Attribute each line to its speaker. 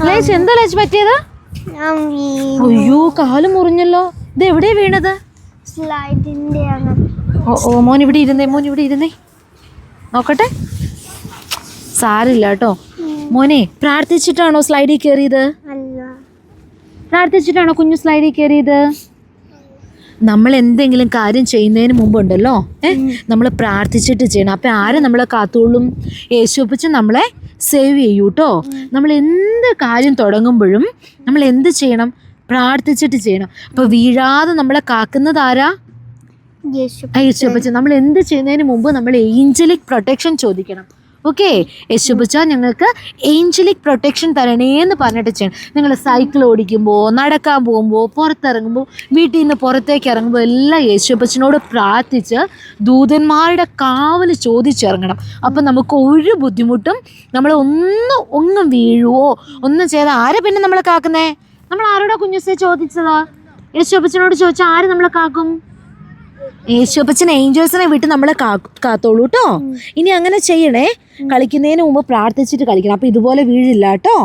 Speaker 1: ലേച്ച് എന്താ ലേച്ച് പറ്റിയത്? അയ്യോ കാല് മുറിഞ്ഞല്ലോ. ഇത് എവിടെയാ വീണത്? ഓ മോൻ ഇവിടെ ഇരുന്നേ നോക്കട്ടെ. സാരില്ല കേട്ടോ. മോനെ പ്രാർത്ഥിച്ചിട്ടാണോ സ്ലൈഡിൽ കയറിയത്? പ്രാർത്ഥിച്ചിട്ടാണോ കുഞ്ഞു സ്ലൈഡിൽ കയറിയത്? നമ്മൾ എന്തെങ്കിലും കാര്യം ചെയ്യുന്നതിന് മുമ്പുണ്ടല്ലോ നമ്മൾ പ്രാർത്ഥിച്ചിട്ട് ചെയ്യണം. അപ്പം ആരെ നമ്മളെ കാത്തോളും? യേശുപ്പച്ച നമ്മളെ സേവ് ചെയ്യൂ കേട്ടോ. നമ്മൾ എന്ത് കാര്യം തുടങ്ങുമ്പോഴും നമ്മൾ എന്ത് ചെയ്യണം? പ്രാർത്ഥിച്ചിട്ട് ചെയ്യണം. അപ്പോൾ വീഴാതെ നമ്മളെ കാക്കുന്നത് ആരാ? യേശുപ്പച്ച. നമ്മൾ എന്ത് ചെയ്യുന്നതിന് മുമ്പ് നമ്മൾ ഏഞ്ചലിക് പ്രൊട്ടക്ഷൻ ചോദിക്കണം. ഓക്കെ, യേശുപ്പച്ച ഞങ്ങൾക്ക് ഏഞ്ചലിക് പ്രൊട്ടക്ഷൻ തരണേന്ന് പറഞ്ഞിട്ട് ചെയ്യണം. നിങ്ങൾ സൈക്കിൾ ഓടിക്കുമ്പോൾ, നടക്കാൻ പോകുമ്പോൾ, പുറത്തിറങ്ങുമ്പോൾ, വീട്ടിൽ നിന്ന് പുറത്തേക്ക് ഇറങ്ങുമ്പോൾ എല്ലാം യേശുപ്പച്ചനോട് പ്രാർത്ഥിച്ച് ദൂതന്മാരുടെ കാവൽ ചോദിച്ചിറങ്ങണം. അപ്പം നമുക്ക് ഒരു ബുദ്ധിമുട്ടും നമ്മൾ ഒന്നും വീഴുവോ ഒന്നും ചെയ്താൽ ആരെ പിന്നെ നമ്മളെ കാക്കുന്നേ? നമ്മൾ ആരോടാ കുഞ്ഞുസേ ചോദിച്ചതാ? യേശുപ്പച്ചനോട് ചോദിച്ചാൽ ആര് നമ്മളെ കാക്കും? യേശുപ്പച്ചൻ ഏഞ്ചൽസിനെ വിട്ട് നമ്മളെ കാത്തോളൂ കേട്ടോ. ഇനി അങ്ങനെ ചെയ്യണേ. കളിക്കുന്നതിന് മുമ്പ് പ്രാർത്ഥിച്ചിട്ട് കളിക്കണം. അപ്പം ഇതുപോലെ വീഴില്ല കേട്ടോ.